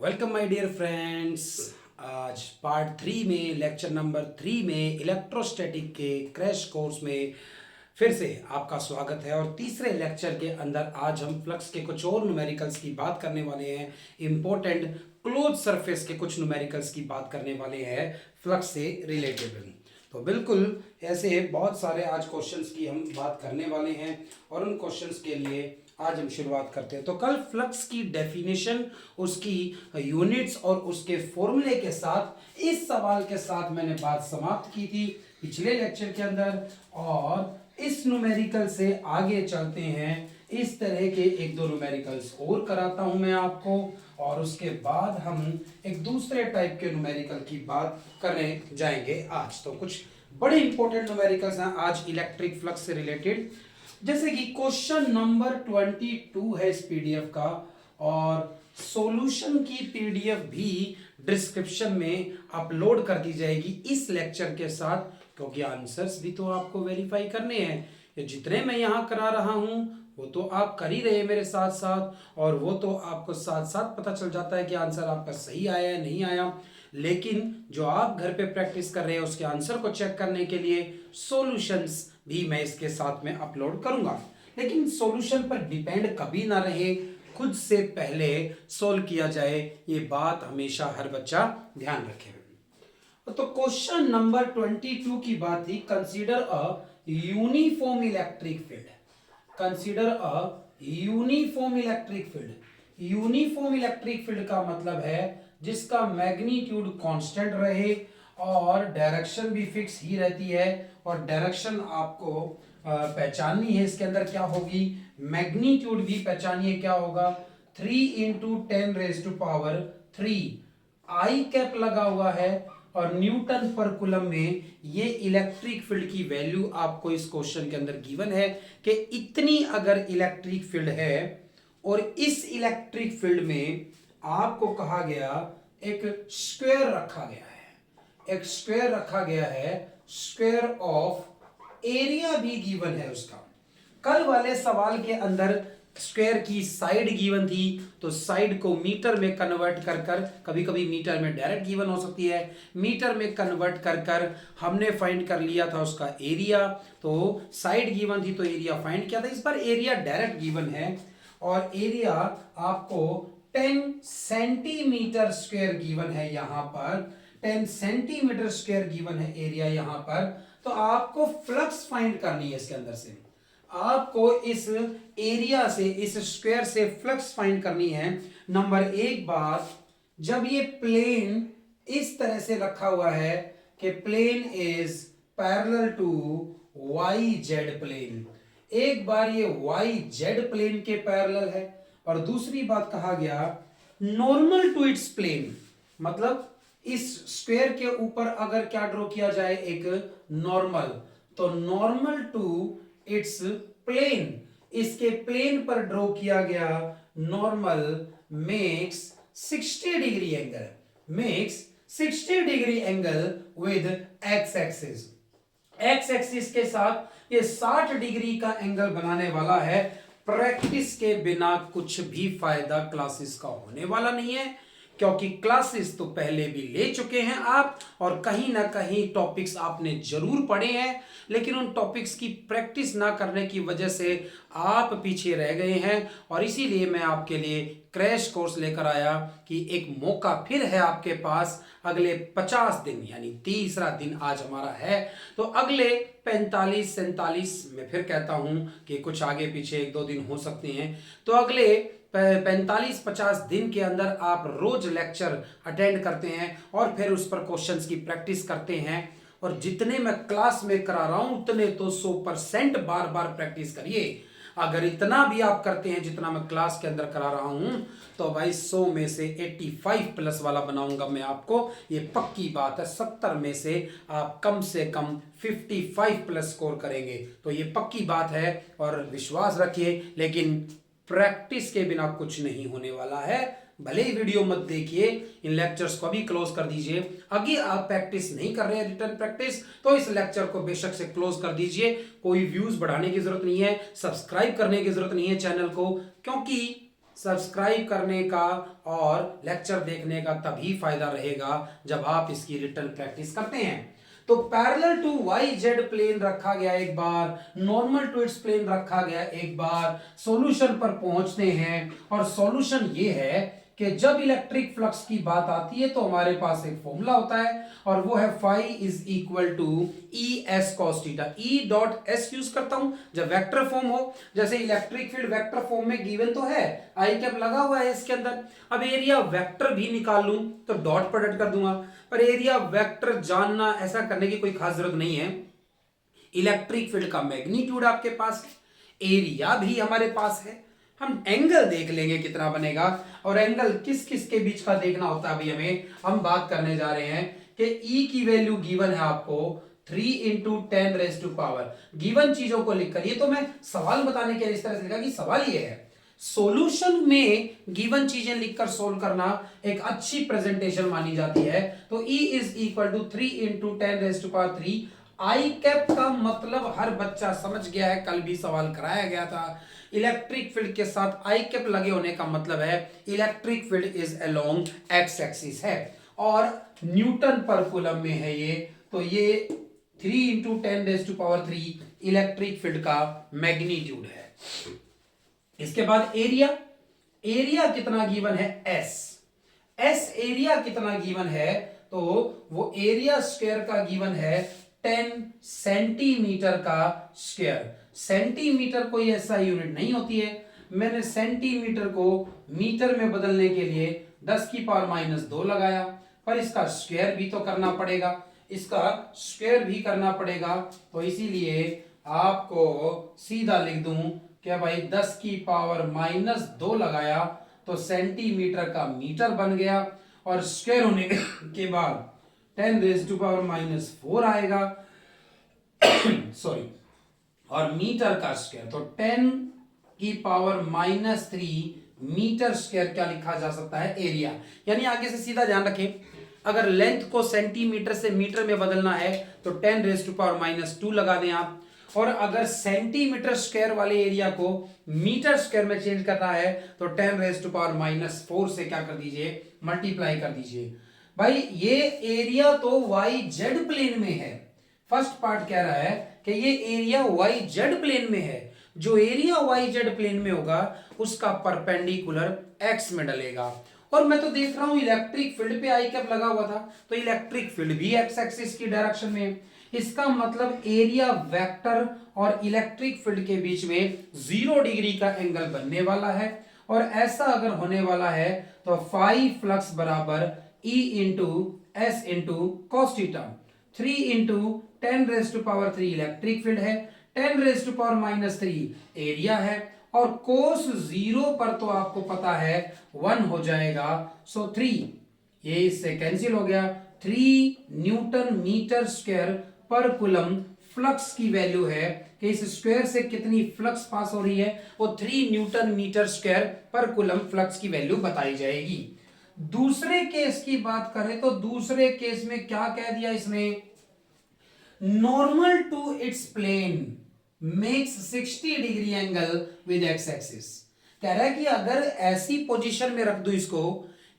Welcome my dear friends. आज part 3 में lecture number 3 में इलेक्ट्रोस्टैटिक के क्रैश कोर्स में फिर से आपका स्वागत है। और तीसरे लेक्चर के अंदर आज हम फ्लक्स के कुछ और न्यूमेरिकल्स की बात करने वाले हैं। इंपॉर्टेंट क्लोज सरफेस के कुछ न्यूमेरिकल्स की बात करने वाले हैं फ्लक्स से रिलेटेड। तो बिल्कुल ऐसे बहुत सारे आज क्वेश्चंस की हम बात करने वाले हैं और उन क्वेश्चंस के लिए आज हम शुरुआत करते हैं। तो कल फ्लक्स की डेफिनेशन, उसकी यूनिट्स और उसके फॉर्मूले के साथ इस सवाल के साथ मैंने बात समाप्त की थी पिछले लेक्चर के अंदर। और इस न्यूमेरिकल से आगे चलते हैं। इस तरह के एक दो न्यूमेरिकल्स और कराता हूं मैं आपको, और उसके बाद हम एक दूसरे टाइप के न्यूमेरिकल की बात करने जाएंगे आज। तो कुछ बड़े इंपॉर्टेंट न्यूमेरिकल्स हैं आज इलेक्ट्रिक फ्लक्स से रिलेटेड। जैसे कि क्वेश्चन नंबर 22 है इस पीडीएफ का, और सॉल्यूशन की पीडीएफ भी डिस्क्रिप्शन में अपलोड कर दी जाएगी इस लेक्चर के साथ, क्योंकि आंसर्स भी तो आपको वेरीफाई करने हैं। ये जितने मैं यहाँ करा रहा हूँ वो तो आप कर ही रहे हैं मेरे साथ साथ, और वो तो आपको साथ साथ पता चल जाता है कि आंसर आपका सही आया है नहीं आया। लेकिन जो आप घर पे प्रैक्टिस कर रहे हैं उसके आंसर को चेक करने के लिए सॉल्यूशंस भी मैं इसके साथ में अपलोड करूंगा। लेकिन सॉल्यूशन पर डिपेंड कभी ना रहे, खुद से पहले सोल्व किया जाए, ये बात हमेशा हर बच्चा ध्यान रखे। तो क्वेश्चन नंबर 22 की बात थी, consider a uniform electric field. Consider a uniform electric field. Uniform electric field का मतलब है जिसका मैग्नीट्यूड कांस्टेंट रहे और डायरेक्शन भी फिक्स ही रहती है। और डायरेक्शन आपको पहचाननी है, इसके अंदर क्या होगी, मैग्नीट्यूड भी पहचानिए क्या होगा, 3 इंटू 10⁻³ आई कैप लगा हुआ है। और न्यूटन पर कूलम में ये इलेक्ट्रिक फील्ड की वैल्यू आपको इस क्वेश्चन के अंदर गिवन है कि इतनी अगर इलेक्ट्रिक फील्ड है, और इस इलेक्ट्रिक फील्ड में आपको कहा गया एक स्क्वायर रखा गया है, एक स्क्वायर रखा गया है, स्क्वायर ऑफ एरिया भी गिवन है उसका। कल वाले सवाल के अंदर स्क्वायर की साइड गिवन थी, तो साइड को मीटर में कन्वर्ट कर कर, कभी कभी मीटर में डायरेक्ट गिवन हो सकती है, मीटर में कन्वर्ट कर कर हमने फाइंड कर लिया था उसका एरिया। तो साइड गिवन थी तो एरिया फाइंड किया था, इस बार एरिया डायरेक्ट गिवन है। और एरिया आपको 10 सेंटीमीटर स्क्वायर गिवन है, यहां पर 10 सेंटीमीटर स्क्वायर गिवन है एरिया यहां पर। तो आपको फ्लक्स फाइंड करनी है, इसके अंदर से आपको इस एरिया से, इस स्क्वायर से फ्लक्स फाइंड करनी है। नंबर एक बात, जब ये प्लेन इस तरह से रखा हुआ है कि plane is parallel to Y Z plane, एक बार ये वाई जेड प्लेन के पैरेलल है। और दूसरी बात कहा गया नॉर्मल टू इट्स प्लेन, मतलब इस स्क्वायर के ऊपर अगर क्या ड्रॉ किया जाए, एक नॉर्मल, तो नॉर्मल टू इट्स प्लेन, इसके प्लेन पर ड्रॉ किया गया normal makes 60 degree angle, makes 60 degree angle with X axis. X axis के साथ ये 60 डिग्री का एंगल बनाने वाला है। प्रैक्टिस के बिना कुछ भी फायदा क्लासेस का होने वाला नहीं है, क्योंकि क्लासेस तो पहले भी ले चुके हैं आप, और कहीं ना कहीं टॉपिक्स आपने जरूर पढ़े हैं, लेकिन उन टॉपिक्स की प्रैक्टिस ना करने की वजह से आप पीछे रह गए हैं। और इसीलिए मैं आपके लिए क्रैश कोर्स लेकर आया कि एक मौका फिर है आपके पास। अगले 50 दिन, यानी तीसरा दिन आज हमारा है, तो अगले 45-47 में फिर कहता हूं कि कुछ आगे पीछे 1-2 दिन हो सकते हैं, तो अगले 45-50 दिन के अंदर आप रोज लेक्चर अटेंड करते हैं और फिर उस पर क्वेश्चंस की प्रैक्टिस करते हैं। और जितने मैं क्लास में करा रहा हूं उतने तो 100% बार बार प्रैक्टिस करिए। अगर इतना भी आप करते हैं जितना मैं क्लास के अंदर करा रहा हूं, तो भाई 100 में से 85 प्लस वाला बनाऊंगा मैं आपको, ये पक्की बात है। 70 में से आप कम से कम 55 प्लस स्कोर करेंगे, तो ये पक्की बात है और विश्वास रखिए। लेकिन प्रैक्टिस के बिना कुछ नहीं होने वाला है। भले ही वीडियो मत देखिए, इन लेक्चर्स को भी क्लोज कर दीजिए। अगर आप प्रैक्टिस नहीं कर रहे हैं, रिटर्न प्रैक्टिस, तो इस लेक्चर को बेशक से क्लोज कर दीजिए। कोई व्यूज बढ़ाने की जरूरत नहीं है, सब्सक्राइब करने की जरूरत नहीं है चैनल को, क्योंकि सब्सक्राइब करने का और लेक्चर देखने का तभी फायदा रहेगा जब आप इसकी रिटर्न प्रैक्टिस करते हैं। तो parallel to Y Z plane रखा गया एक बार, नॉर्मल टू इट्स प्लेन रखा गया एक बार, सॉल्यूशन पर पहुंचते हैं और सॉल्यूशन ये है कि जब इलेक्ट्रिक फ्लक्स की बात आती है तो हमारे पास एक फॉर्मूला होता है और वो है phi is equal to E S cos theta. E dot S use करता हूं जब वेक्टर फॉर्म हो, जैसे इलेक्ट्रिक फील्ड वेक्टर फॉर्म में गिवन तो है, आई कैप लगा हुआ है इसके अंदर। अब एरिया वेक्टर भी निकाल लूं तो डॉट प्रोडक्ट कर दूंगा, पर एरिया वेक्टर जानना ऐसा करने की कोई खास जरूरत नहीं है। इलेक्ट्रिक फील्ड का मैग्नीट्यूड आपके पास है, एरिया भी हमारे पास है, हम एंगल देख लेंगे कितना बनेगा, और एंगल किस किस के बीच का देखना होता है अभी हमें, हम बात करने जा रहे हैं कि ई की वैल्यू गिवन है आपको 3 into 10 raise to power. Given चीजों को लिखकर, ये तो मैं सवाल बताने के इस तरह से लिखा कि सवाल ये है, सॉल्यूशन में गिवन चीजें लिखकर सोल्व करना एक अच्छी प्रेजेंटेशन मानी जाती है। तो E is equal to 3 into 10 raise to power 3। I cap का मतलब हर बच्चा समझ गया है, कल भी सवाल कराया गया था। इलेक्ट्रिक फील्ड के साथ आई कैप लगे होने का मतलब है electric field is along x axis है, और न्यूटन पर कूलम में है ये, तो ये 3 into 10 raise to power 3 electric field का मैग्नीट्यूड है। इसके बाद एरिया, एरिया कितना गिवन है, एस। एस एरिया कितना गिवन है, तो वो एरिया स्क्वायर का गिवन है 10 सेंटीमीटर का स्क्वायर। सेंटीमीटर कोई ऐसा यूनिट नहीं होती है, मैंने सेंटीमीटर को मीटर में बदलने के लिए 10 की पावर -2 लगाया, पर इसका स्क्वायर भी तो करना पड़ेगा, इसका स्क्वायर भी करना पड़ेगा, तो इसीलिए आपको सीधा लिख दूं क्या भाई 10 की पावर -2 लगाया तो सेंटीमीटर का मीटर बन गया, और स्क्वायर होने के बाद 10 रेज टू पावर -4 आएगा सॉरी, और मीटर का स्क्वायर तो 10 की पावर -3 मीटर स्क्वायर क्या लिखा जा सकता है, एरिया। यानी आगे से सीधा ध्यान रखें, अगर लेंथ को सेंटीमीटर से मीटर में बदलना है तो 10 रेज टू पावर -2 लगा दें आप, और अगर सेंटीमीटर स्क्वायर वाले एरिया को मीटर स्क्वायर में चेंज करना है तो 10 रेज टू पावर -4 से क्या कर दीजिए, मल्टीप्लाई कर दीजिए। भाई ये एरिया तो वाई जेड प्लेन में है, फर्स्ट पार्ट कह रहा है कि ये एरिया वाई जेड प्लेन में है, जो एरिया वाई जेड प्लेन में होगा उसका परपेंडिकुलर एक्स में डलेगा। और मैं तो देख रहा हूं इलेक्ट्रिक फील्ड पे आई कैप लगा हुआ था, तो इलेक्ट्रिक फील्ड भी एक्स एक्सिस की डायरेक्शन में है, इसका मतलब एरिया वेक्टर और इलेक्ट्रिक फील्ड के बीच में 0 डिग्री का एंगल बनने वाला है, और ऐसा अगर होने वाला है तो फाई फ्लक्स बराबर E into S into cos theta. 3 into 10 raise to power 3 electric field है, 10 रेज टू पावर -3 एरिया है, और कोस 0 पर तो आपको पता है 1 हो जाएगा, सो 3 ये इससे कैंसिल हो गया। 3 न्यूटन मीटर स्क्वायर पर कूलम फ्लक्स की वैल्यू है कि इस स्क्वायर से कितनी फ्लक्स पास हो रही है, वो 3 न्यूटन मीटर स्क्वायर पर कूलम फ्लक्स की वैल्यू बताई जाएगी। दूसरे केस की बात करें तो दूसरे केस में क्या कह दिया इसने, normal to its plane makes 60 degree angle with X axis. कह रहा है कि अगर ऐसी पोजीशन में रख दूं इसको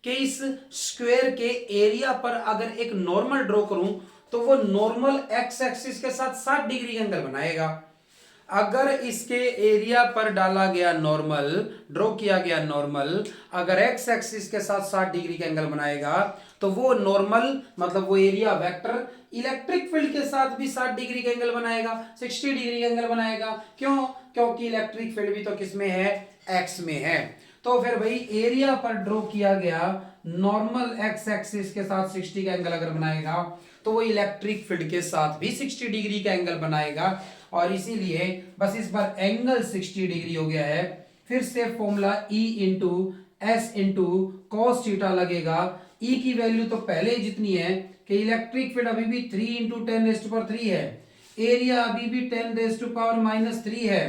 कि इस स्क्वायर के एरिया पर अगर एक नॉर्मल ड्रॉ करूं तो वो नॉर्मल एक्स एक्सिस के साथ 60 डिग्री एंगल बनाएगा। अगर इसके एरिया पर डाला गया नॉर्मल, ड्रॉ किया गया नॉर्मल, अगर एक्स एक्सिस के साथ 60 डिग्री का एंगल बनाएगा तो वो नॉर्मल मतलब वो एरिया वेक्टर इलेक्ट्रिक फील्ड के साथ भी 60 डिग्री का एंगल बनाएगा, 60 डिग्री का एंगल बनाएगा। क्यों? क्योंकि इलेक्ट्रिक फील्ड भी तो किस में है, एक्स में है। तो फिर भाई एरिया पर ड्रॉ किया गया नॉर्मल एक्स एक्सिस के साथ 60 का एंगल अगर बनाएगा तो वो इलेक्ट्रिक फील्ड के साथ भी 60 डिग्री का एंगल बनाएगा, और इसीलिए बस इस बार एंगल 60 डिग्री हो गया है। फिर से formula E into S into cos theta लगेगा। E की वैल्यू तो पहले ही जितनी है कि इलेक्ट्रिक फील्ड अभी भी 3 इंटू 10 रेज टू पावर 3 है, एरिया अभी भी 10 रेज टू पावर -3 है,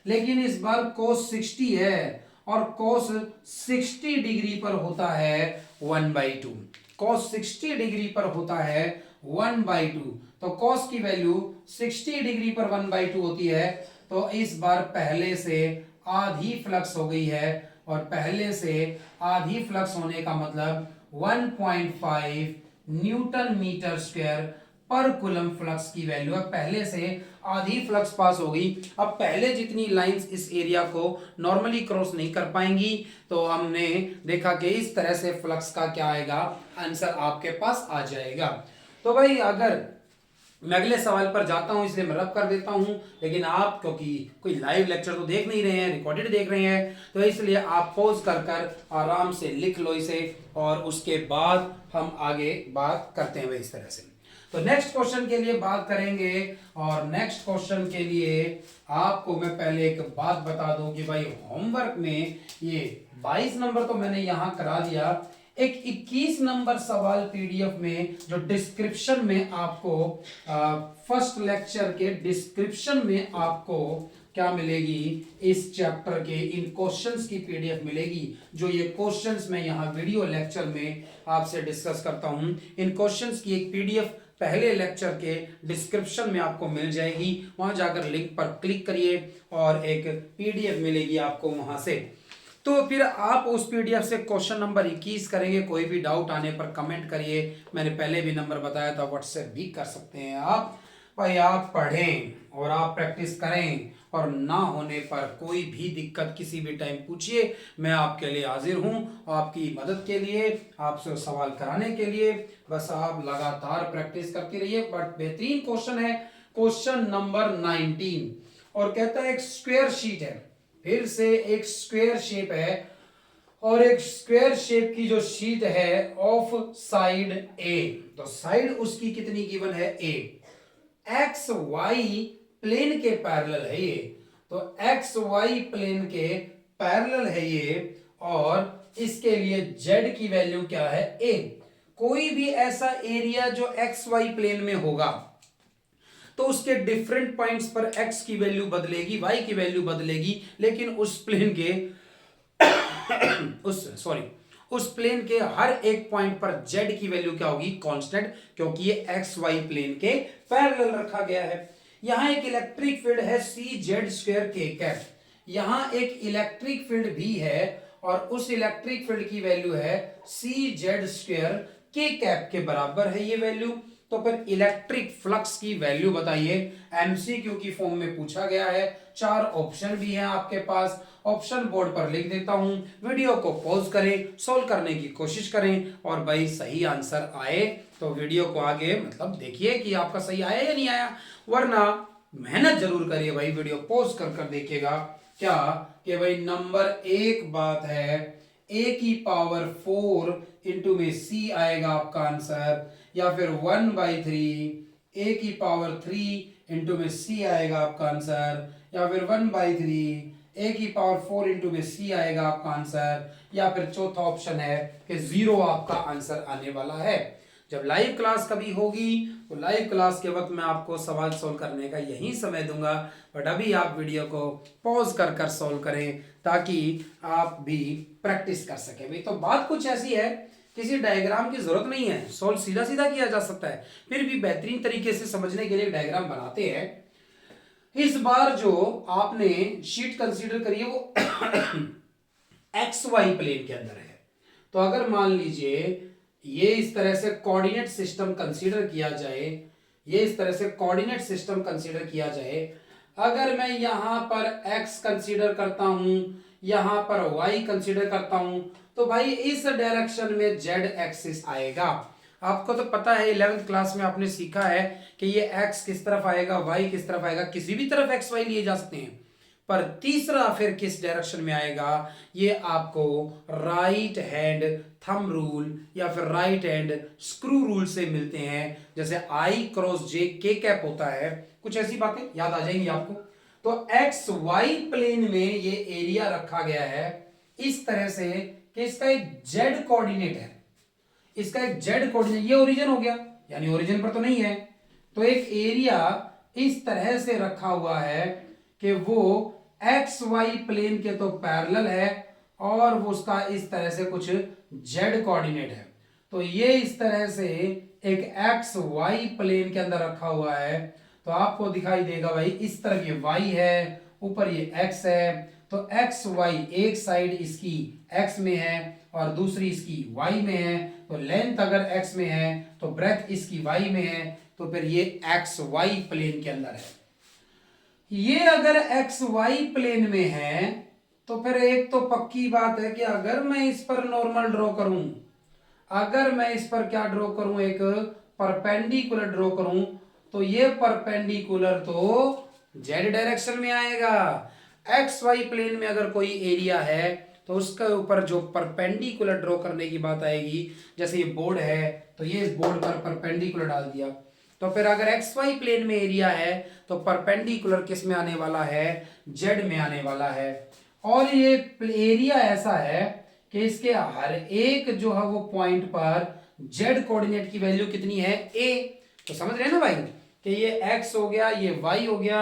लेकिन इस बार cos 60 है, और cos 60 डिग्री पर होता है 1/2। cos 60 डिग्री पर होता है 1/2, तो cos की वैल्यू 60 डिग्री पर 1/2 होती है, तो इस बार पहले से आधी फ्लक्स हो गई है, और पहले से आधी फ्लक्स होने का मतलब 1.5 न्यूटन मीटर स्क्वायर पर कूलम फ्लक्स की वैल्यू है। पहले से आधी फ्लक्स पास हो गई। अब पहले जितनी लाइंस इस एरिया को नॉर्मली क्रॉस नहीं कर पाएंगी, तो हमने देखा कि इस तरह से फ्लक्स का क्या आएगा, आंसर आपके पास आ जाएगा। तो भाई अगर मैं अगले सवाल पर जाता हूं, इसलिए मैं रब कर देता हूं, लेकिन आप क्योंकि कोई लाइव लेक्चर तो देख नहीं रहे हैं, रिकॉर्डेड देख रहे हैं, तो इसलिए आप पॉज कर कर आराम से लिख लो इसे, और उसके बाद हम आगे बात करते हैं भाई इस तरह से। तो नेक्स्ट क्वेश्चन के लिए बात करेंगे, और नेक्स्ट क्वेश्चन के लिए आपको मैं पहले एक बात बता दूं कि भाई होमवर्क में ये 22 नंबर तो मैंने यहां करा दिया, एक 21 नंबर सवाल पीडीएफ में जो डिस्क्रिप्शन में आपको फर्स्ट लेक्चर के डिस्क्रिप्शन में आपको क्या मिलेगी, इस चैप्टर के इन क्वेश्चंस की पीडीएफ मिलेगी। जो ये क्वेश्चंस मैं यहाँ वीडियो लेक्चर में आपसे डिस्कस करता हूँ, इन क्वेश्चंस की एक पीडीएफ पहले लेक्चर के डिस्क्रिप्शन में आपको मिल जाएगी। वहां जाकर लिंक पर क्लिक करिए और एक पीडीएफ मिलेगी आपको वहां से। तो फिर आप उस पीडीएफ से क्वेश्चन नंबर 21 करेंगे। कोई भी डाउट आने पर कमेंट करिए। मैंने पहले भी नंबर बताया था, व्हाट्सएप भी कर सकते हैं आप। भाई आप पढ़ें और आप प्रैक्टिस करें, और ना होने पर कोई भी दिक्कत किसी भी टाइम पूछिए, मैं आपके लिए हाजिर हूं, आपकी मदद के लिए, आपसे सवाल कराने के लिए। बस आप लगातार प्रैक्टिस करती रहिए। बट बेहतरीन क्वेश्चन है, क्वेश्चन नंबर 19, और कहता है एक स्क्वायर शीट है, फिर से एक स्क्वायर शेप है, और एक स्क्वायर शेप की जो शीट है ऑफ साइड ए, तो साइड उसकी कितनी गिवन है, ए, एक्स वाई प्लेन के पैरेलल है ये, तो एक्स वाई प्लेन के पैरेलल है ये, और इसके लिए जेड की वैल्यू क्या है, ए। कोई भी ऐसा एरिया जो एक्स वाई प्लेन में होगा, तो उसके डिफरेंट पॉइंट्स पर x की वैल्यू बदलेगी, y की वैल्यू बदलेगी, लेकिन उस प्लेन के उस प्लेन के हर एक पॉइंट पर z की वैल्यू क्या होगी, कांस्टेंट, क्योंकि ये एक्स वाई प्लेन के पैरेलल रखा गया है। यहां एक इलेक्ट्रिक फील्ड है सी जेड स्क्वायर के कैप, यहां एक इलेक्ट्रिक फील्ड भी है, और उस इलेक्ट्रिक फील्ड की वैल्यू है सी जेड स्क्वायर के कैप के बराबर है ये वैल्यू। तो फिर इलेक्ट्रिक फ्लक्स की वैल्यू बताइए। एमसीक्यू की फॉर्म में पूछा गया है, 4 ऑप्शन भी हैं आपके पास, ऑप्शन बोर्ड पर लिख देता हूं, वीडियो को पॉज करें, सोल्व करने की कोशिश करें, और भाई सही आंसर आए तो वीडियो को आगे मतलब देखिए कि आपका सही आया या नहीं आया, वरना मेहनत जरूर करिए भाई, वीडियो पॉज कर कर देखिएगा। क्या कि भाई नंबर 1 बात है, a की पावर 4 इंटू में c आएगा आपका आंसर, या फिर 1/3 a की पावर 3 इंटू में c आएगा आपका आंसर, या फिर 1/3 a की पावर 4 इंटू में c आएगा आपका आंसर, या फिर चौथा ऑप्शन है कि 0 आपका आंसर आने वाला है। जब लाइव क्लास कभी होगी तो लाइव क्लास के वक्त मैं आपको सवाल सोल्व करने का यही समय दूंगा, बट अभी आप वीडियो को पॉज कर कर सोल्व करें ताकि आप भी प्रैक्टिस कर सकें। भाई तो बात कुछ ऐसी है, किसी डायग्राम की जरूरत नहीं है, सोल्व सीधा सीधा किया जा सकता है, फिर भी बेहतरीन तरीके से समझने के लिए डायग्राम बनाते हैं। इस बार जो आपने शीट कंसीडर करी है वो एक्स वाई प्लेन के अंदर है। तो अगर मान लीजिए ये इस तरह से कोऑर्डिनेट सिस्टम कंसीडर किया जाए, ये इस तरह से कोऑर्डिनेट सिस्टम कंसीडर किया जाए, अगर मैं यहां पर x कंसीडर करता हूं, यहां पर y कंसीडर करता हूं, तो भाई इस डायरेक्शन में z एक्सिस आएगा। आपको तो पता है 11th क्लास में आपने सीखा है कि ये x किस तरफ आएगा, y किस तरफ आएगा, किसी भी तरफ x y लिए जा सकते हैं, पर तीसरा फिर किस डायरेक्शन में आएगा, ये आपको राइट हैंड थंब रूल या फिर राइट हैंड स्क्रू रूल से मिलते हैं। जैसे I क्रॉस J के कैप होता है, कुछ ऐसी बातें याद आ जाएंगी आपको। तो एक्स वाई प्लेन में ये एरिया रखा गया है इस तरह से कि इसका एक जेड कोऑर्डिनेट है, इसका एक जेड कोऑर्डिनेट, ये ओरिजिन हो गया, यानी ओरिजिन पर तो नहीं है, तो एक एरिया इस तरह से रखा हुआ है कि वो एक्स वाई प्लेन के तो पैरेलल है, और वो उसका इस तरह से कुछ जेड कोऑर्डिनेट है। तो ये इस तरह से एक एक्स वाई प्लेन के अंदर रखा हुआ है, तो आपको दिखाई देगा भाई इस तरफ ये y है, ऊपर ये x है, तो एक्स वाई, एक साइड इसकी एक्स में है और दूसरी इसकी वाई में है, तो लेंथ अगर एक्स में है तो ब्रेथ इसकी वाई में है, तो फिर ये एक्स वाई प्लेन के अंदर है। ये अगर एक्स वाई प्लेन में है तो फिर एक तो पक्की बात है कि अगर मैं इस पर नॉर्मल ड्रॉ करूं, अगर मैं इस पर क्या ड्रॉ करूं, एक परपेंडिकुलर ड्रॉ करूं, तो ये परपेंडिकुलर तो जेड डायरेक्शन में आएगा। एक्स वाई प्लेन में अगर कोई एरिया है तो उसके ऊपर जो परपेंडिकुलर ड्रॉ करने की बात आएगी, जैसे ये बोर्ड है तो ये इस बोर्ड पर परपेंडिकुलर डाल दिया, तो फिर अगर एक्स वाई प्लेन में एरिया है तो परपेंडिकुलर किस में आने वाला है, जेड में आने वाला है। और ये एरिया ऐसा है कि इसके हर एक जो है वो पॉइंट पर जेड कोऑर्डिनेट की वैल्यू कितनी है, ए। तो समझ रहे हैं ना भाई कि ये एक्स हो गया, ये वाई हो गया,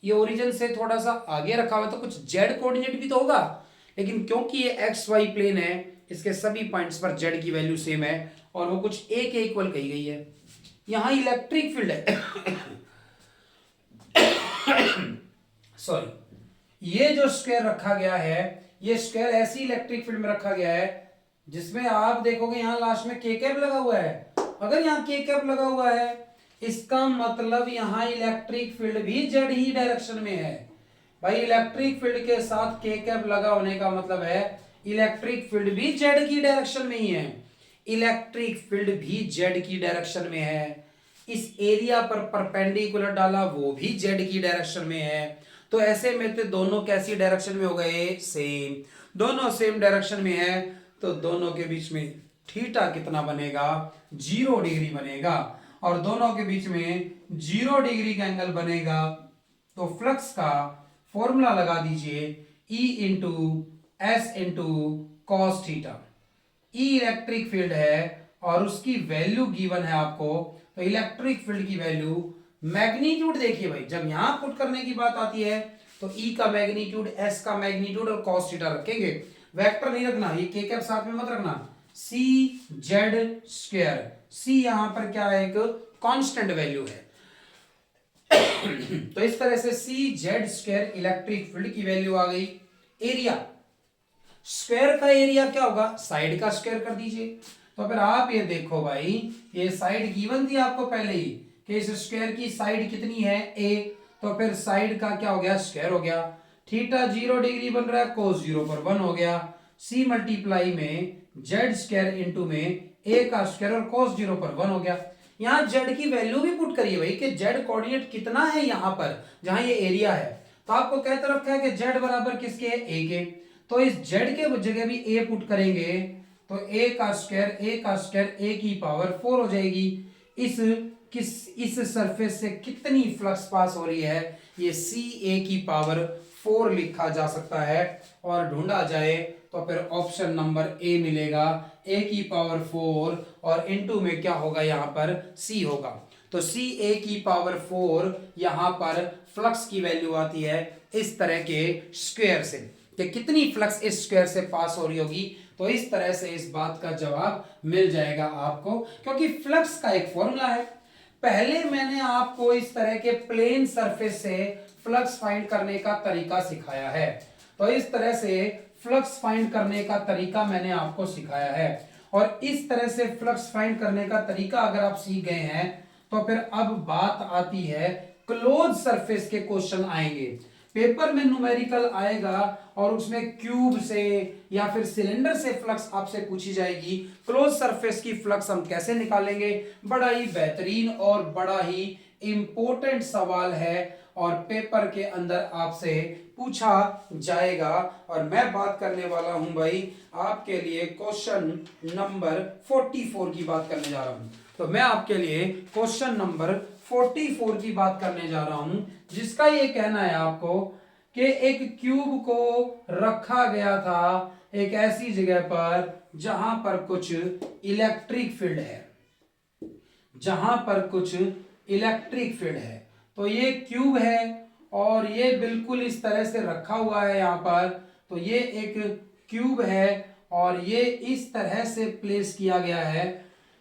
ये ओरिजिन से थोड़ा सा आगे रखा हुआ है तो कुछ जेड कोऑर्डिनेट भी तो होगा, लेकिन क्योंकि ये एक्स वाई प्लेन है इसके सभी पॉइंट्स पर जेड की वैल्यू सेम है और वो कुछ ए के इक्वल कही गई है। यहां इलेक्ट्रिक फील्ड है सॉरी, ये जो स्क्वायर रखा गया है, ये स्क्वायर ऐसी इलेक्ट्रिक फील्ड में रखा गया है जिसमें आप देखोगे यहां लास्ट में के कैप लगा हुआ है। अगर यहां के कैप लगा हुआ है इसका मतलब यहां इलेक्ट्रिक फील्ड भी जेड ही डायरेक्शन में है। भाई इलेक्ट्रिक फील्ड के साथ के कैप लगा होने का मतलब है इलेक्ट्रिक फील्ड भी जेड की डायरेक्शन में ही है, इलेक्ट्रिक फील्ड भी जेड की डायरेक्शन में है। इस एरिया पर परपेंडिकुलर डाला वो भी जेड की डायरेक्शन में है, तो ऐसे में तो दोनों कैसी डायरेक्शन में हो गए, सेम। दोनों सेम डायरेक्शन में है तो दोनों के बीच में थीटा कितना बनेगा, 0 डिग्री बनेगा, और दोनों के बीच में 0 डिग्री का एंगल बनेगा तो फ्लक्स का फॉर्मूला लगा दीजिए, E into S into cos theta. E electric field है और उसकी वैल्यू गिवन है आपको, तो इलेक्ट्रिक फील्ड की वैल्यू मैग्नीट्यूड देखिए भाई, जब यहां पुट करने की बात आती है तो ई का मैग्नीट्यूड, एस का मैग्नीट्यूड और कॉस थीटा रखेंगे, वेक्टर नहीं रखना, ये के कैप साथ में मत रखना। सी जेड स्क्वायर, सी यहां पर क्या है, एक कांस्टेंट वैल्यू है तो इस तरह से सी जेड स्क्वायर इलेक्ट्रिक फील्ड की वैल्यू आ गई। एरिया, स्क्वायर का एरिया क्या होगा, साइड का स्क्वायर कर दीजिए। तो फिर आप ये देखो भाई, ये साइड गिवन थी आपको पहले ही कि इस स्क्वायर की साइड कितनी है, ए, तो फिर साइड का क्या हो गया, स्क्वायर हो गया। थीटा 0 डिग्री बन रहा है, कोस 0 पर 1 हो गया। सी मल्टीप्लाई में जेड स्क्वायर इंटू में ए का स्क्वायर और कोस 0 पर 1 हो गया। यहां जेड की वैल्यू भी पुट करिए भाई कि जेड कोऑर्डिनेट कितना है यहां पर जहां ये एरिया है, तो आपको कह तरफ है कि जेड बराबर किसके है, ए के, तो इस जेड के जगह भी ए पुट करेंगे तो ए का स्क्वायर ए की पावर 4 हो जाएगी। इस सरफेस से कितनी फ्लक्स पास हो रही है, ये सी ए की पावर 4 लिखा जा सकता है और ढूंढा जाए तो फिर ऑप्शन नंबर ए मिलेगा, ए की पावर 4 और इनटू में क्या होगा, यहां पर सी होगा, तो सी ए की पावर 4 यहां पर फ्लक्स की वैल्यू आती है इस तरह के स्क्वायर से कि कितनी फ्लक्स इस स्क्वायर से पास हो रही होगी। तो इस तरह से इस बात का जवाब मिल जाएगा आपको, क्योंकि फ्लक्स का एक फॉर्मूला है। पहले मैंने आपको इस तरह के प्लेन सरफेस से फ्लक्स फाइंड करने का तरीका सिखाया है, तो इस तरह से फ्लक्स फाइंड करने का तरीका मैंने आपको सिखाया है, और इस तरह से फ्लक्स फाइंड करने का तरीका अगर आप सीख गए हैं तो फिर अब बात आती है क्लोज सरफेस के क्वेश्चन आएंगे। पेपर में न्यूमेरिकल आएगा और उसमें क्यूब से या फिर सिलेंडर से फ्लक्स आपसे पूछी जाएगी। क्लोज सरफेस की फ्लक्स हम कैसे निकालेंगे, बड़ा ही बेहतरीन और बड़ा ही इंपॉर्टेंट सवाल है और पेपर के अंदर आपसे पूछा जाएगा। और मैं बात करने वाला हूं भाई आपके लिए क्वेश्चन नंबर 44 की बात करने जा रहा हूं। तो मैं आपके लिए क्वेश्चन नंबर 44 की बात करने जा रहा हूं, जिसका ये कहना है आपको कि एक क्यूब को रखा गया था एक ऐसी जगह पर जहां पर कुछ इलेक्ट्रिक फील्ड है, जहां पर कुछ इलेक्ट्रिक फील्ड है। तो ये क्यूब है और ये बिल्कुल इस तरह से रखा हुआ है यहां पर, तो ये एक क्यूब है और ये इस तरह से प्लेस किया गया है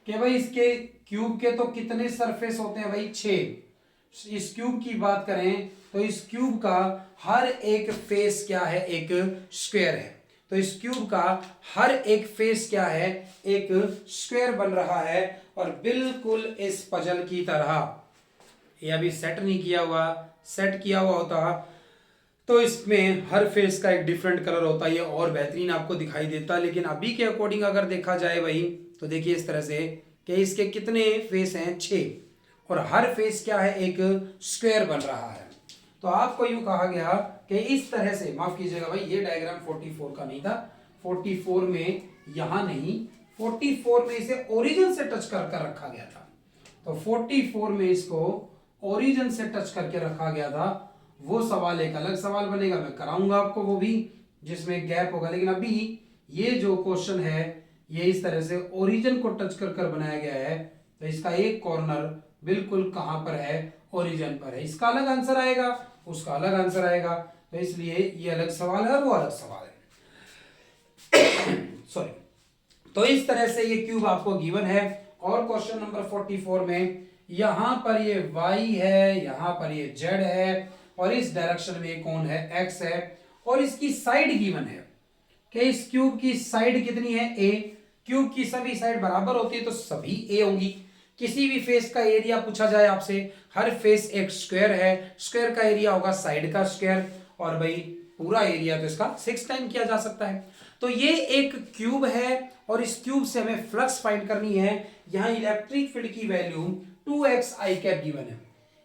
कि भाई इसके क्यूब के तो कितने सरफेस होते हैं भाई, 6 इस क्यूब की बात करें तो इस क्यूब का हर एक फेस क्या है, एक स्क्वायर है। तो इस क्यूब का हर एक फेस क्या है, एक स्क्वायर बन रहा है। और बिल्कुल इस पजल की तरह, ये अभी सेट नहीं किया हुआ, सेट किया हुआ होता तो इसमें हर फेस का एक डिफरेंट कलर होता है, ये और बेहतरीन आपको दिखाई देता। लेकिन अभी के अकॉर्डिंग अगर देखा जाए भाई, तो देखिए इस तरह से कि इसके कितने फेस हैं, 6, और हर फेस क्या है, एक स्क्वायर बन रहा है। तो आपको यूं कहा गया कि इस तरह से, माफ कीजिएगा भाई, ये डायग्राम 44 का नहीं था। 44 में यहां नहीं, 44 में इसे ओरिजिन से टच कर रखा गया था। तो 44 में इसको ओरिजिन से टच करके रखा गया था। वो सवाल एक अलग सवाल बनेगा, मैं कराऊंगा आपको वो भी, जिसमें गैप होगा। लेकिन अभी ये जो क्वेश्चन है ये इस तरह से ओरिजिन को टच कर बनाया गया है। तो इसका एक कॉर्नर बिल्कुल कहां पर है, ओरिजिन पर है। इसका अलग आंसर आएगा, उसका अलग आंसर आएगा। तो इसलिए ये अलग सवाल है, वो अलग सवाल है। सॉरी। तो इस तरह से ये क्यूब आपको गिवन है। और क्वेश्चन नंबर 44 में यहां पर ये y है, यहां पर ये z है, और इस डायरेक्शन में कौन है, x है। और इसकी साइड गिवन है कि इस क्यूब की साइड कितनी है, a। क्यूब की सभी साइड बराबर होती है तो सभी a होंगी। किसी भी फेस का एरिया पूछा जाए आपसे, हर फेस एक स्क्वायर है, स्क्वायर का एरिया होगा साइड का स्क्वायर, और भाई पूरा एरिया तो इसका 6 टाइम किया जा सकता है। तो ये एक क्यूब है और इस क्यूब से हमें फ्लक्स फाइंड करनी है। यहां इलेक्ट्रिक फील्ड की value 2x i cap given है।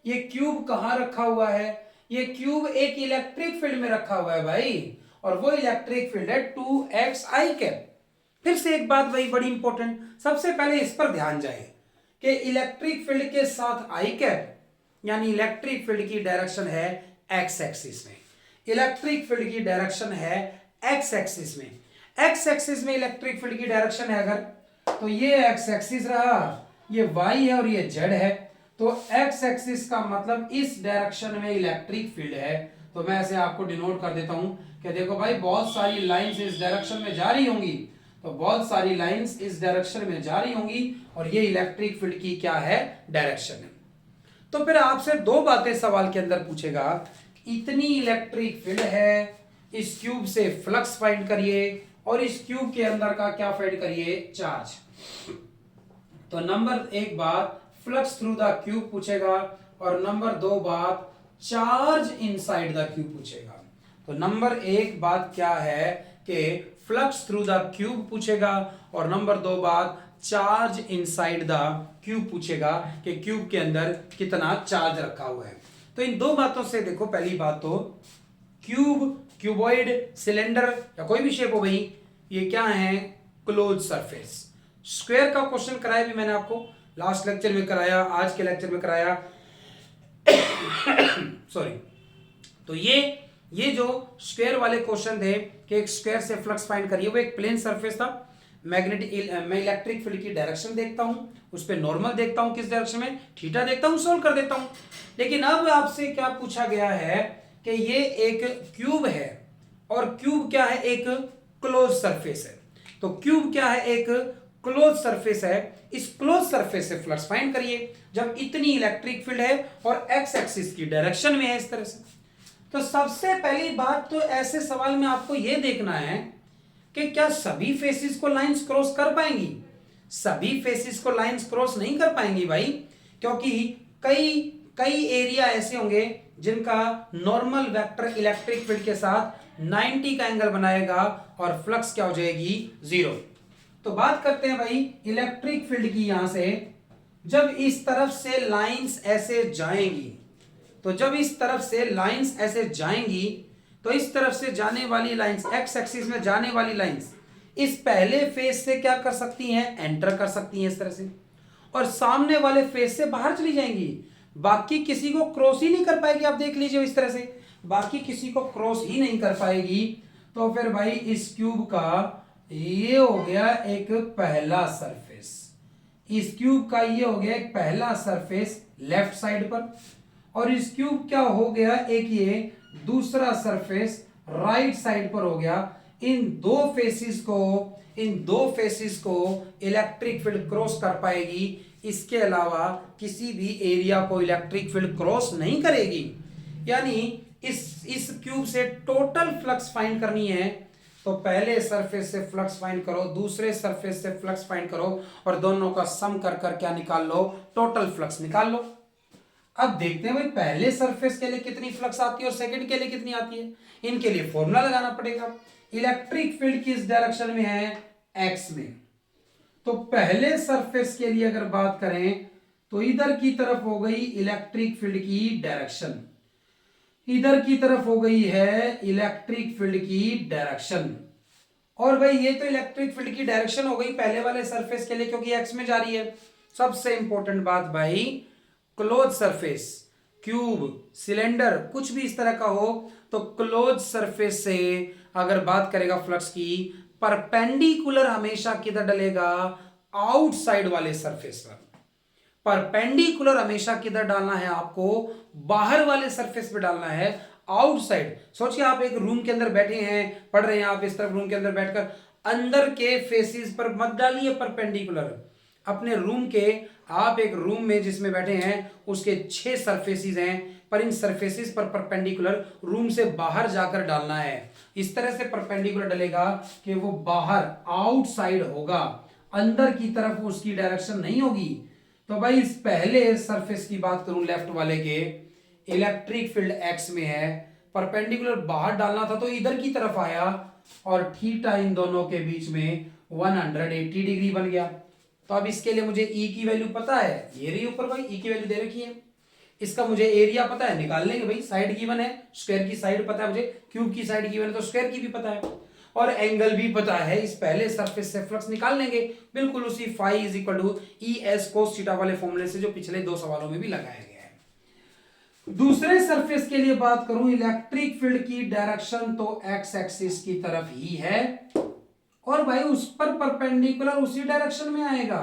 ये क्यूब कहां रखा हुआ है, ये क्यूब एक इलेक्ट्रिक फील्ड में रखा हुआ है भाई, और वो इलेक्ट्रिक फील्ड है 2x i कैप। फिर से एक बात भाई बड़ी इंपॉर्टेंट, सबसे पहले इस पर ध्यान जाए कि इलेक्ट्रिक फील्ड के साथ आई कैप, यानी इलेक्ट्रिक फील्ड की डायरेक्शन है एक्स एक्सिस में, इलेक्ट्रिक फील्ड की डायरेक्शन है एक्स एक्सिस में। एक्स एक्सिस में इलेक्ट्रिक फील्ड की डायरेक्शन है अगर, तो ये एक्स एक्सिस रहा, ये वाई है और ये जेड है। तो एक्स एक्सिस का मतलब इस डायरेक्शन में इलेक्ट्रिक फील्ड है। तो मैं ऐसे आपको डिनोट कर देता हूं कि देखो भाई बहुत सारी लाइंस इस डायरेक्शन में जा रही होंगी, तो बहुत सारी लाइंस इस डायरेक्शन में जा रही होंगी, और ये इलेक्ट्रिक फील्ड की क्या है, डायरेक्शन है। तो फिर आपसे दो बातें सवाल के अंदर पूछेगा, इतनी इलेक्ट्रिक फील्ड है, इस क्यूब से फ्लक्स फाइंड करिए, और इस क्यूब के अंदर का क्या फाइंड करिए, चार्ज। तो नंबर 1 बात फ्लक्स थ्रू द क्यूब पूछेगा, और नंबर 2 बात चार्ज इनसाइड द क्यूब पूछेगा। तो नंबर 1 बात क्या है कि फ्लक्स थ्रू द क्यूब पूछेगा, और नंबर 2 बात चार्ज इनसाइड द क्यूब पूछेगा कि क्यूब के अंदर कितना चार्ज रखा हुआ है। तो इन दो बातों से देखो, पहली बात तो क्यूब, क्यूबॉइड, सिलेंडर या कोई भी शेप हो भाई, ये क्या है, क्लोज सरफेस। स्क्वायर का क्वेश्चन कराया भी मैंने आपको, लास्ट लेक्चर में कराया, आज के लेक्चर में कराया। सॉरी। तो ये जो स्क्वायर वाले क्वेश्चन थे कि एक स्क्वायर से फ्लक्स फाइंड करिए, वो एक प्लेन सरफेस था। मैग्नेटिक, मैं इलेक्ट्रिक फील्ड की डायरेक्शन देखता हूं, उस पर नॉर्मल देखता हूं, किस डायरेक्शन में, थीटा देखता हूं, सोल्व कर देता हूं। लेकिन अब आपसे क्या पूछा गया है कि ये एक क्यूब है, और क्यूब क्या है, एक क्लोज सरफेस है। तो क्यूब क्या है, एक क्लोज सरफेस है। इस क्लोज सरफेस से फ्लक्स फाइंड करिए जब इतनी इलेक्ट्रिक फील्ड है और एक्स एक्सिस की डायरेक्शन में है इस तरह से। तो सबसे पहली बात तो ऐसे सवाल में आपको यह देखना है कि क्या सभी फेसिस को लाइंस क्रॉस कर पाएंगी। सभी फेसिस को लाइंस क्रॉस नहीं कर पाएंगी भाई, क्योंकि कई एरिया ऐसे होंगे जिनका नॉर्मल वेक्टर इलेक्ट्रिक फील्ड के साथ 90 का एंगल बनाएगा और फ्लक्स क्या हो जाएगी, 0। तो बात करते हैं भाई इलेक्ट्रिक फील्ड की। यहां से जब इस तरफ से लाइंस ऐसे जाएंगी, तो जब इस तरफ से लाइंस ऐसे जाएंगी, तो इस तरफ से जाने वाली लाइंस, एक्स एक्सिस में जाने वाली लाइंस इस पहले फेस से क्या कर सकती हैं, एंटर कर सकती हैं इस तरह से, और सामने वाले फेस से बाहर चली जाएंगी। बाकी किसी को क्रॉस ही नहीं कर पाएगी। आप देख लीजिए इस तरह से, बाकी किसी को क्रॉस ही नहीं कर पाएगी। तो फिर भाई इस क्यूब का ये हो गया एक पहला सरफेस, इस क्यूब का ये हो गया एक पहला सरफेस लेफ्ट साइड पर, और इस क्यूब क्या हो गया, एक ये दूसरा सरफेस राइट साइड पर हो गया। इन दो फेसिस को इन दो फेसिस को इलेक्ट्रिक फील्ड क्रॉस कर पाएगी, इसके अलावा किसी भी एरिया को इलेक्ट्रिक फील्ड क्रॉस नहीं करेगी। यानी इस क्यूब से टोटल फ्लक्स फाइंड करनी है, तो पहले सरफेस से फ्लक्स फाइंड करो, दूसरे सरफेस से फ्लक्स फाइंड करो, और दोनों का सम कर कर क्या निकाल लो, टोटल फ्लक्स निकाल लो। अब देखते हैं भाई पहले सरफेस के लिए कितनी फ्लक्स आती है और सेकंड के लिए कितनी आती है। इनके लिए फॉर्मूला लगाना पड़ेगा। इलेक्ट्रिक फील्ड किस डायरेक्शन में है, एक्स में। तो पहले सरफेस के लिए अगर बात करें तो इधर की तरफ हो गई इलेक्ट्रिक फील्ड की डायरेक्शन, इधर की तरफ हो गई है इलेक्ट्रिक फील्ड की डायरेक्शन। और भाई ये तो इलेक्ट्रिक फील्ड की डायरेक्शन हो गई पहले वाले सरफेस के लिए, क्योंकि एक्स में जा रही है। सबसे इंपॉर्टेंट बात भाई, क्लोज सरफेस, क्यूब, सिलेंडर, कुछ भी इस तरह का हो, तो क्लोज सरफेस से अगर बात करेगा फ्लक्स की, परपेंडिकुलर हमेशा किधर डलेगा, आउटसाइड वाले सरफेस पर। परपेंडिकुलर हमेशा किधर डालना है आपको, बाहर वाले सरफेस पे डालना है, आउटसाइड। सोचिए आप एक रूम के अंदर बैठे हैं, पढ़ रहे हैं आप इस तरफ रूम के अंदर बैठकर, अंदर के फेसिस पर मत डालिए परपेंडिकुलर। अपने रूम के, आप एक रूम में जिसमें बैठे हैं उसके 6 सरफेसिस हैं, पर इन सरफेसिस पर परपेंडिकुलर रूम से बाहर जाकर डालना है। इस तरह से परपेंडिकुलर डलेगा कि वो बाहर आउटसाइड होगा, अंदर की तरफ उसकी डायरेक्शन नहीं होगी। तो भाई इस पहले सरफेस की बात करूं लेफ्ट वाले के, इलेक्ट्रिक फील्ड एक्स में है, परपेंडिकुलर बाहर डालना था तो इधर की तरफ आया, और थीटा इन दोनों के बीच में 180 डिग्री बन गया। तो अब इसके लिए मुझे ई की वैल्यू पता है, ये रही ऊपर भाई ई की वैल्यू दे रखी है। इसका मुझे एरिया पता है, निकाल लेंगे भाई, साइड गिवन है, स्क्वायर की साइड पता है मुझे, क्यूब की साइड गिवन है तो स्क्वायर की भी पता है, और एंगल भी पता है। इस पहले सरफेस से फ्लक्स निकाल लेंगे, बिल्कुल उसी phi is equal to E S cos theta वाले फॉर्मूले से जो पिछले 2 सवालों में भी लगाया गया है। दूसरे सरफेस के लिए बात करूं, इलेक्ट्रिक फील्ड की डायरेक्शन तो एक्स एक्सिस की तरफ ही है, और भाई उस पर परपेंडिकुलर उसी डायरेक्शन में आएगा।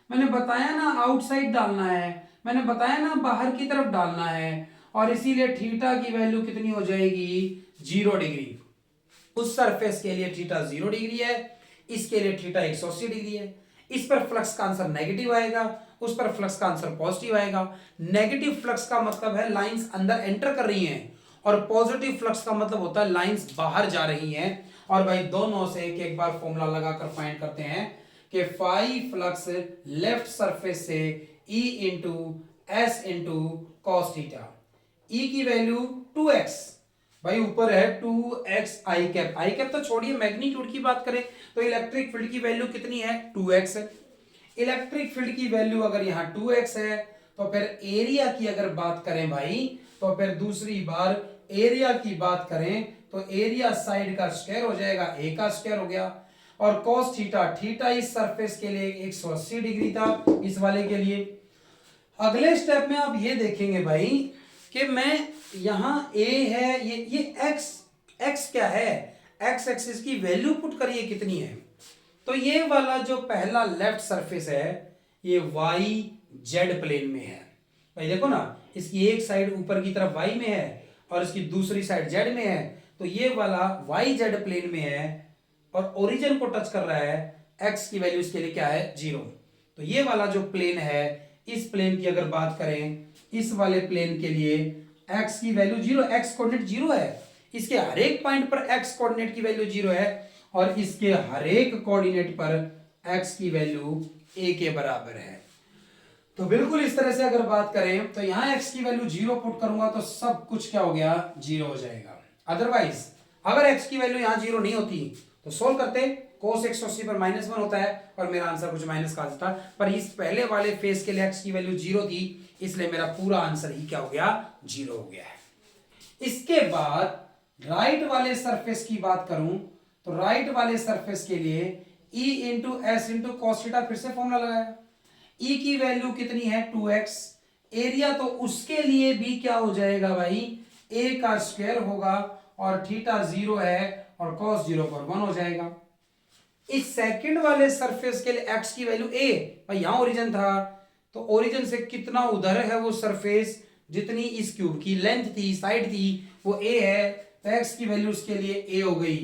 मैंने बताया ना आउटसाइड डालना है, मैंने बताया ना बाहर की तरफ डालना है, और इसीलिए थीटा की वैल्यू कितनी हो जाएगी, 0 डिग्री। उस सरफेस के लिए थीटा 0 डिग्री है, इसके लिए थीटा 180 डिग्री है। इस पर फ्लक्स का आंसर नेगेटिव आएगा, उस पर फ्लक्स का आंसर पॉजिटिव आएगा। नेगेटिव फ्लक्स का मतलब है लाइंस अंदर एंटर कर रही हैं, और पॉजिटिव फ्लक्स का मतलब होता है लाइंस बाहर जा रही हैं। और भाई दोनों से एक बार फॉर्मूला लगाकर फाइंड करते हैं कि फाई फ्लक्स लेफ्ट सरफेस से E into S into cos theta. E की वैल्यू 2x, भाई ऊपर है 2x आई कैप, आई कैप तो छोड़िए, मैग्नीट्यूड की बात करें तो इलेक्ट्रिक फील्ड की वैल्यू कितनी है, 2x है। इलेक्ट्रिक फील्ड की वैल्यू अगर यहां 2x है, तो फिर एरिया की अगर बात करें भाई, तो फिर दूसरी बार एरिया की बात करें तो एरिया साइड का स्क्वायर हो जाएगा, ए का स्क्वायर हो गया। और कॉस थीटा, थीटा इस सरफेस के लिए 180 डिग्री था, इस वाले के लिए। अगले स्टेप में आप ये देखेंगे भाई कि मैं यहां ए है, ये एक्स क्या है, एक्स एक्सिस की वैल्यू पुट करिए कितनी है। तो ये वाला जो पहला लेफ्ट सरफेस है ये वाई जेड प्लेन में है। भाई देखो ना, इसकी एक साइड ऊपर की तरफ वाई में है और इसकी दूसरी साइड जेड में है, तो ये वाला वाई जेड प्लेन में है और ओरिजिन को टच कर रहा है। एक्स की वैल्यू इसके लिए क्या है, 0। तो ये वाला जो प्लेन है, इस प्लेन की अगर बात करें, इस वाले प्लेन के लिए x की वैल्यू 0, x कोऑर्डिनेट 0 है, इसके हर एक पॉइंट पर x कोऑर्डिनेट की वैल्यू 0 है, और इसके हर एक कोऑर्डिनेट पर x की वैल्यू a के बराबर है। तो बिल्कुल इस तरह से अगर बात करें तो यहां x की वैल्यू 0 पुट करूंगा तो सब कुछ क्या हो गया, 0 हो जाएगा। अदरवाइज अगर x की वैल्यू यहां 0 नहीं होती तो सोल्व करते, cos 180 पर -1 होता है और मेरा आंसर कुछ माइनस का आता, पर इस पहले वाले फेस के लिए x की वैल्यू 0 थी, इसलिए मेरा पूरा आंसर ही क्या हो गया, 0 हो गया है। इसके बाद राइट वाले सरफेस की बात करूं तो राइट वाले सरफेस के लिए E into S into cos theta, फिर से फॉर्मूला लगाया। E की वैल्यू कितनी है, 2x, एरिया तो उसके लिए भी क्या हो जाएगा भाई, a का स्क्वायर होगा, और थीटा 0 है और cos 0 पर 1 हो जाएगा। इस सेकंड वाले सरफेस के लिए x की वैल्यू a, भाई यहां ओरिजिन था तो ओरिजिन से कितना उधर है वो सरफेस, जितनी इस क्यूब की लेंथ थी, साइड थी, वो a है, तो x की वैल्यू उसके लिए a हो गई।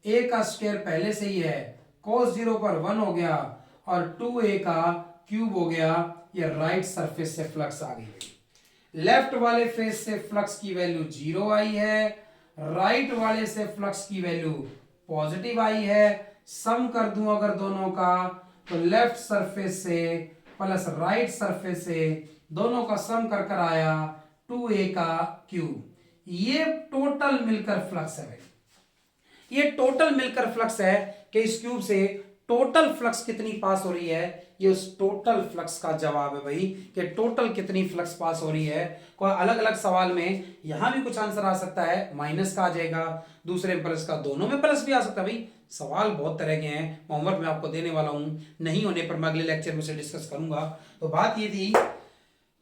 a का स्क्वायर पहले से ही है cos 0 पर 1 हो गया और 2a का क्यूब हो गया। ये राइट सरफेस से फ्लक्स आ गई। लेफ्ट वाले फेस से फ्लक्स की वैल्यू 0 आई है, राइट वाले से फ्लक्स की वैल्यू पॉजिटिव आई है। सम कर दूं अगर दोनों का तो लेफ्ट सरफेस से प्लस राइट सरफेस से दोनों का सम कर कर आया 2a का क्यूब। ये टोटल मिलकर फ्लक्स है। ये टोटल मिलकर फ्लक्स है कि इस क्यूब से टोटल फ्लक्स कितनी पास हो रही है। ये उस टोटल फ्लक्स का जवाब है भाई कि टोटल कितनी फ्लक्स पास हो रही है। कोई अलग अलग सवाल में यहां भी कुछ आंसर आ सकता है, माइनस का आ जाएगा, दूसरे में प्लस का, दोनों में प्लस भी आ सकता है। भाई सवाल बहुत तरह के हैं, होमवर्क में आपको देने वाला हूं, नहीं होने पर मैं अगले लेक्चर में से डिस्कस करूंगा। तो बात ये थी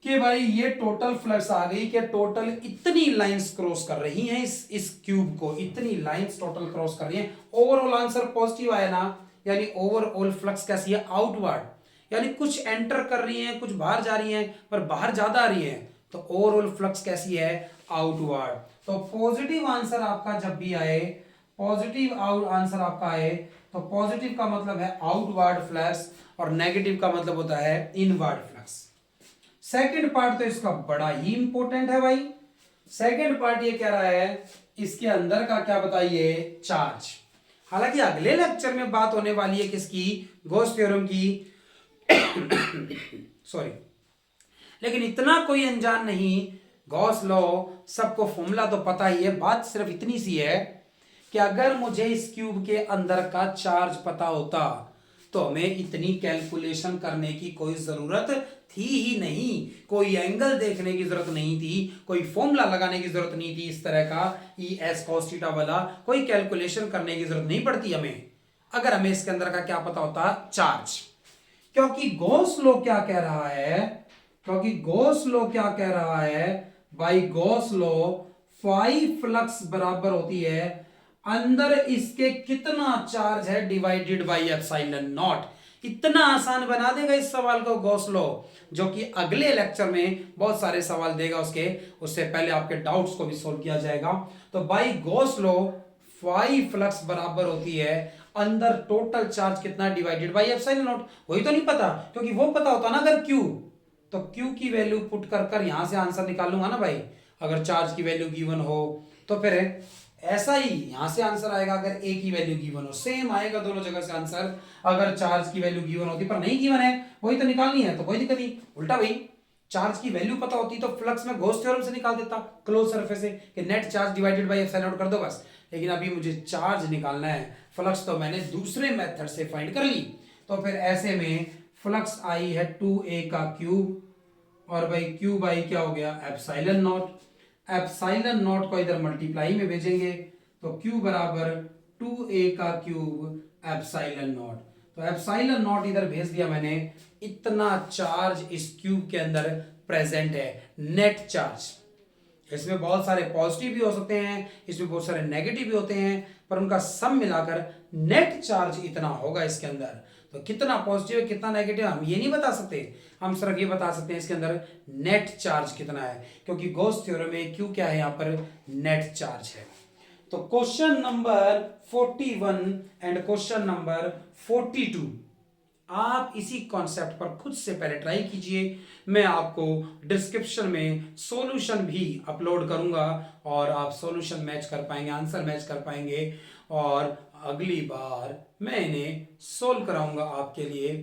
कि भाई ये टोटल फ्लक्स आ गई कि टोटल इतनी लाइंस क्रॉस कर रही हैं इस क्यूब को, इतनी लाइंस टोटल क्रॉस कर रही हैं। ओवरऑल आंसर पॉजिटिव आया ना, यानी ओवरऑल फ्लक्स कैसी है, आउटवर्ड, यानी कुछ एंटर कर रही हैं, कुछ बाहर जा रही हैं, पर बाहर ज्यादा आ रही हैं, तो ओवरऑल फ्लक्स कैसी है, आउटवर्ड। तो पॉजिटिव आंसर आपका जब भी आए, पॉजिटिव आंसर आपका आए, तो पॉजिटिव का मतलब है आउटवर्ड फ्लक्स और नेगेटिव का मतलब होता है इनवर्ड फ्लक्स। सेकंड पार्ट तो इसका बड़ा ही इंपॉर्टेंट है भाई। सेकंड पार्ट ये कह रहा है इसके अंदर का क्या बताइए, चार्ज। हालांकि अगले लेक्चर में बात होने वाली है किसकी, गॉस थ्योरम की सॉरी, लेकिन इतना कोई अनजान नहीं। गॉस लॉ सबको फॉर्मूला तो पता ही है, बात सिर्फ इतनी सी है कि अगर मुझे इस क्यूब के अंदर का चार्ज पता होता तो हमें इतनी कैलकुलेशन करने की कोई जरूरत थी ही नहीं, कोई एंगल देखने की जरूरत नहीं थी, कोई फॉर्मूला लगाने की जरूरत नहीं थी, इस तरह का ई एस कॉस थीटा वाला कोई कैलकुलेशन करने की जरूरत नहीं पड़ती हमें, अगर हमें इसके अंदर का क्या पता होता, चार्ज। क्योंकि गॉस लॉ क्या कह रहा है, क्योंकि गॉस लॉ क्या कह रहा है भाई, गॉस लॉ फाई फ्लक्स बराबर होती है अंदर इसके कितना चार्ज है डिवाइडेड बाई एप्सिलॉन नॉट। इतना आसान बना देगा इस सवाल को गॉस लॉ, जो कि अगले लेक्चर में बहुत सारे सवाल देगा उससे पहले आपके डाउट्स को भी सोल्व किया जाएगा। तो by Gauss law phi flux बराबर होती है अंदर टोटल चार्ज कितना डिवाइडेड बाई एप्सिलॉन नॉट। वही तो नहीं पता, क्योंकि वो पता होता ना अगर क्यू, तो क्यू की वैल्यू पुट कर कर यहां से आंसर निकालूंगा ना भाई, अगर चार्ज की वैल्यू गिवन हो तो फिर ऐसा ही यहां से आंसर आएगा अगर ए की वैल्यू गिवन हो, सेम आएगा दोनों जगह से आंसर अगर चार्ज की वैल्यू गिवन होती, पर नहीं गिवन है, वही तो निकालनी है, तो कोई दिक्कत नहीं। उल्टा भाई चार्ज की वैल्यू पता होती तो फ्लक्स में गॉस थ्योरम से निकाल देता क्लोज सरफेस से कि net charge divided by epsilon not कर दो बस। लेकिन अभी मुझे चार्ज निकालना है, फ्लक्स तो मैंने दूसरे मेथड से फाइंड कर ली, तो फिर ऐसे में फ्लक्स आई है 2a का क्यूब, और भाई क्यूब आई क्या हो गया, एप्सिलॉन नॉट। एप्सिलॉन नॉट को इधर मल्टीप्लाई में भेजेंगे तो क्यू बराबर 2a का क्यूब एप्सिलॉन नॉट। तो एप्सिलॉन नॉट इधर भेज दिया मैंने, इतना चार्ज इस क्यूब के अंदर प्रेजेंट है, नेट चार्ज। इसमें बहुत सारे पॉजिटिव भी हो सकते हैं, इसमें बहुत सारे नेगेटिव भी होते हैं, पर उनका सम मिलाकर नेट चार्ज इतना होगा इसके अंदर। तो कितना पॉजिटिव है कितना नेगेटिव हम ये नहीं बता सकते, हम सिर्फ ये बता सकते हैं इसके अंदर नेट चार्ज कितना है, क्योंकि गॉस थ्योरम में क्यों क्या है यहाँ पर नेट चार्ज है। तो question number 41 and question number 42 आप इसी कॉन्सेप्ट पर खुद से पहले ट्राई कीजिए, मैं आपको डिस्क्रिप्शन में सॉल्यूशन भी अपलोड करूंगा और आप सॉल्यूशन मैच कर पाएंगे, आंसर मैच कर पाएंगे, और अगली बार मैं इन्हें सोल्व कराऊंगा आपके लिए,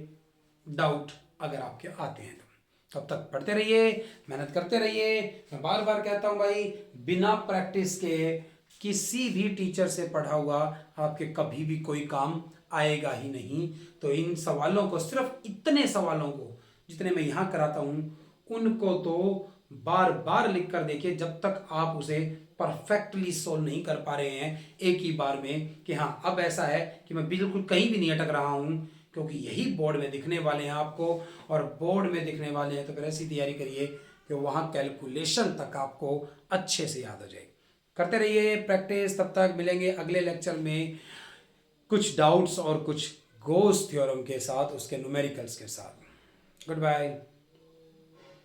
डाउट अगर आपके आते हैं तो। तब तक पढ़ते रहिए, मेहनत करते रहिए। मैं बार बार कहता हूं भाई, बिना प्रैक्टिस के किसी भी टीचर से पढ़ा हुआ आपके कभी भी कोई काम आएगा ही नहीं। तो इन सवालों को, सिर्फ इतने सवालों को जितने मैं यहां कराता हूं, उनको तो बार बार लिख कर देखिए जब तक आप उसे परफेक्टली सोल्व नहीं कर पा रहे हैं एक ही बार में, कि हाँ अब ऐसा है कि मैं बिल्कुल कहीं भी नहीं अटक रहा हूं, क्योंकि यही बोर्ड में दिखने वाले हैं आपको, और बोर्ड में दिखने वाले हैं तो फिर ऐसी तैयारी करिए कि वहां कैलकुलेशन तक आपको अच्छे से याद हो जाए। करते रहिए प्रैक्टिस, तब तक मिलेंगे अगले लेक्चर में कुछ डाउट्स और कुछ गॉस थ्योरम के साथ, उसके न्यूमेरिकल्स के साथ। Good bye.